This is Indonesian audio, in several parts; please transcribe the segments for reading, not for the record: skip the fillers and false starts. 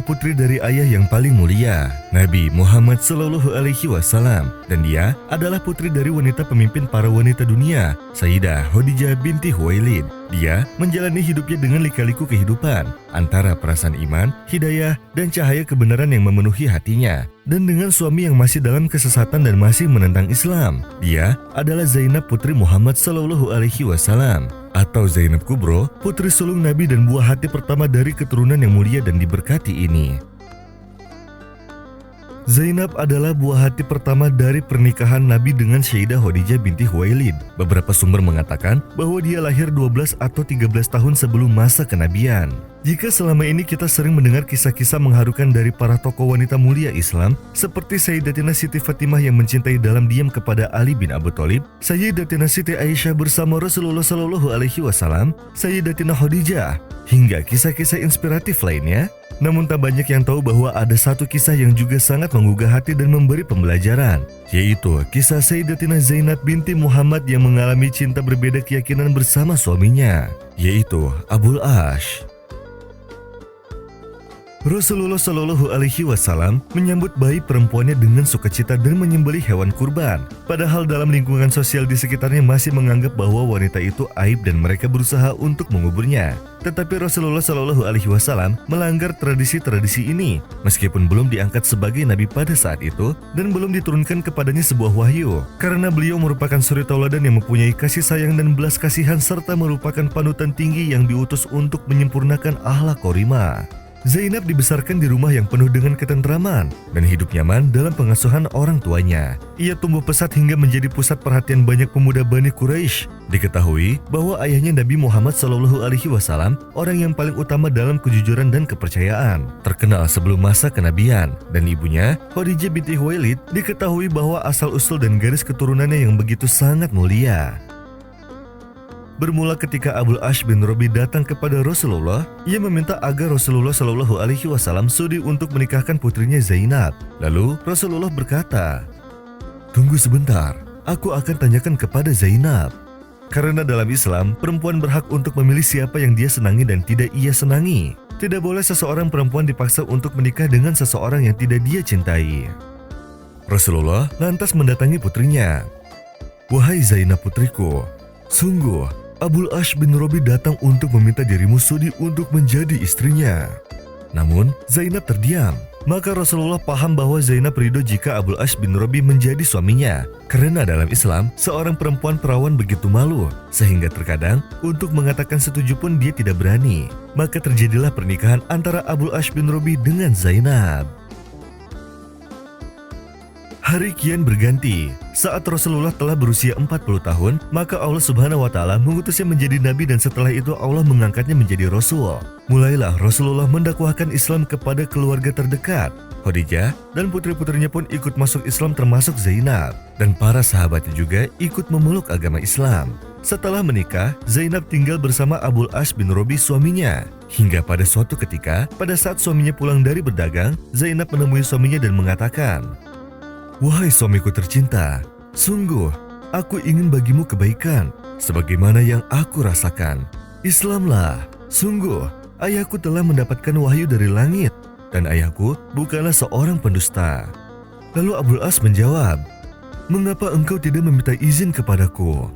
putri dari ayah yang paling mulia, Nabi Muhammad SAW, dan dia adalah putri dari wanita pemimpin para wanita dunia, Sayyidah Khadijah binti Khuwailid. Dia menjalani hidupnya dengan lika-liku kehidupan, antara perasaan iman, hidayah, dan cahaya kebenaran yang memenuhi hatinya. Dan dengan suami yang masih dalam kesesatan dan masih menentang Islam. Dia adalah Zainab putri Muhammad SAW, atau Zainab Kubro, putri sulung Nabi dan buah hati pertama dari keturunan yang mulia dan diberkati ini. Zainab adalah buah hati pertama dari pernikahan Nabi dengan Sayyidah Khadijah binti Khuwailid. Beberapa sumber mengatakan bahwa dia lahir 12 atau 13 tahun sebelum masa kenabian. Jika selama ini kita sering mendengar kisah-kisah mengharukan dari para tokoh wanita mulia Islam seperti Sayyidatina Siti Fatimah yang mencintai dalam diam kepada Ali bin Abi Thalib, Sayyidatina Siti Aisyah bersama Rasulullah SAW, Sayyidatina Khadijah, hingga kisah-kisah inspiratif lainnya, namun tak banyak yang tahu bahwa ada satu kisah yang juga sangat menggugah hati dan memberi pembelajaran, yaitu kisah Sayyidatina Zainab binti Muhammad yang mengalami cinta berbeda keyakinan bersama suaminya, yaitu Abul Ash. Rasulullah SAW menyambut bayi perempuannya dengan sukacita dan menyembelih hewan kurban. Padahal dalam lingkungan sosial di sekitarnya masih menganggap bahwa wanita itu aib dan mereka berusaha untuk menguburnya. Tetapi Rasulullah SAW melanggar tradisi-tradisi ini, meskipun belum diangkat sebagai nabi pada saat itu dan belum diturunkan kepadanya sebuah wahyu. Karena beliau merupakan suri tauladan yang mempunyai kasih sayang dan belas kasihan serta merupakan panutan tinggi yang diutus untuk menyempurnakan akhlak karimah. Zainab dibesarkan di rumah yang penuh dengan ketentraman dan hidup nyaman dalam pengasuhan orang tuanya. Ia tumbuh pesat hingga menjadi pusat perhatian banyak pemuda Bani Quraisy. Diketahui bahwa ayahnya Nabi Muhammad SAW orang yang paling utama dalam kejujuran dan kepercayaan, terkenal sebelum masa kenabian, dan ibunya Khadijah binti Khuwailid diketahui bahwa asal-usul dan garis keturunannya yang begitu sangat mulia. Bermula ketika Abul Ash bin Rabi datang kepada Rasulullah, ia meminta agar Rasulullah SAW sudi untuk menikahkan putrinya Zainab. Lalu Rasulullah berkata, "Tunggu sebentar, aku akan tanyakan kepada Zainab." Karena dalam Islam, perempuan berhak untuk memilih siapa yang dia senangi dan tidak ia senangi. Tidak boleh seseorang perempuan dipaksa untuk menikah dengan seseorang yang tidak dia cintai. Rasulullah lantas mendatangi putrinya. "Wahai Zainab putriku, sungguh Abul Ash bin Rabi datang untuk meminta dirimu sudi untuk menjadi istrinya." Namun Zainab terdiam. Maka Rasulullah paham bahwa Zainab ridho jika Abul Ash bin Rabi menjadi suaminya. Karena dalam Islam, seorang perempuan perawan begitu malu, sehingga terkadang untuk mengatakan setuju pun dia tidak berani. Maka terjadilah pernikahan antara Abul Ash bin Rabi dengan Zainab. Hari kian berganti. Saat Rasulullah telah berusia 40 tahun, maka Allah Subhanahu wa Ta'ala mengutusnya menjadi nabi dan setelah itu Allah mengangkatnya menjadi rasul. Mulailah Rasulullah mendakwahkan Islam kepada keluarga terdekat. Khadijah dan putri-putrinya pun ikut masuk Islam termasuk Zainab, dan para sahabatnya juga ikut memeluk agama Islam. Setelah menikah, Zainab tinggal bersama Abul Ash bin Rabi suaminya. Hingga pada suatu ketika, pada saat suaminya pulang dari berdagang, Zainab menemui suaminya dan mengatakan, "Wahai suamiku tercinta, sungguh aku ingin bagimu kebaikan sebagaimana yang aku rasakan. Islamlah, sungguh ayahku telah mendapatkan wahyu dari langit dan ayahku bukanlah seorang pendusta." Lalu Abul As menjawab, "Mengapa engkau tidak meminta izin kepadaku?"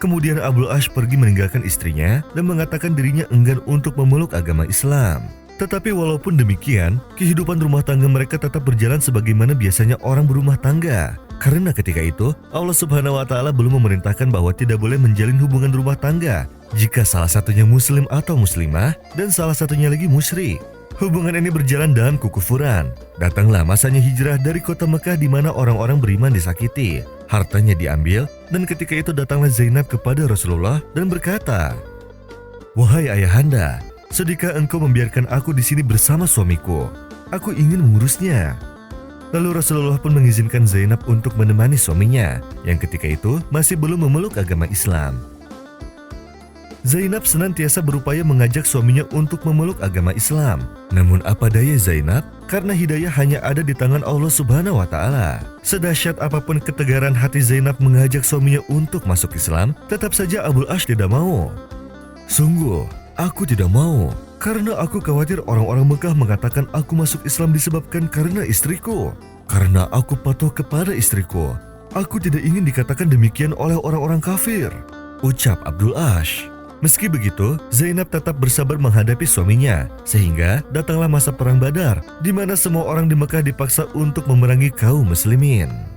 Kemudian Abul Ash pergi meninggalkan istrinya dan mengatakan dirinya enggan untuk memeluk agama Islam. Tetapi walaupun demikian, kehidupan rumah tangga mereka tetap berjalan sebagaimana biasanya orang berumah tangga. Karena ketika itu, Allah Subhanahu wa Ta'ala belum memerintahkan bahwa tidak boleh menjalin hubungan rumah tangga jika salah satunya muslim atau muslimah dan salah satunya lagi musyrik. Hubungan ini berjalan dalam kekufuran. Datanglah masanya hijrah dari kota Mekah di mana orang-orang beriman disakiti, hartanya diambil, dan ketika itu datanglah Zainab kepada Rasulullah dan berkata, "Wahai ayahanda, sudikah engkau membiarkan aku di sini bersama suamiku? Aku ingin mengurusnya." Lalu Rasulullah pun mengizinkan Zainab untuk menemani suaminya, yang ketika itu masih belum memeluk agama Islam. Zainab senantiasa berupaya mengajak suaminya untuk memeluk agama Islam. Namun apa daya Zainab, karena hidayah hanya ada di tangan Allah Subhanahu wa Ta'ala. Sedahsyat apapun ketegaran hati Zainab mengajak suaminya untuk masuk Islam, tetap saja Abul Ash tidak mau. "Sungguh, aku tidak mau. Karena aku khawatir orang-orang Mekah mengatakan aku masuk Islam disebabkan karena istriku. Karena aku patuh kepada istriku. Aku tidak ingin dikatakan demikian oleh orang-orang kafir, ucap Abdul Ash. Meski begitu, Zainab tetap bersabar menghadapi suaminya, sehingga datanglah masa perang Badar, di mana semua orang di Mekah dipaksa untuk memerangi kaum muslimin.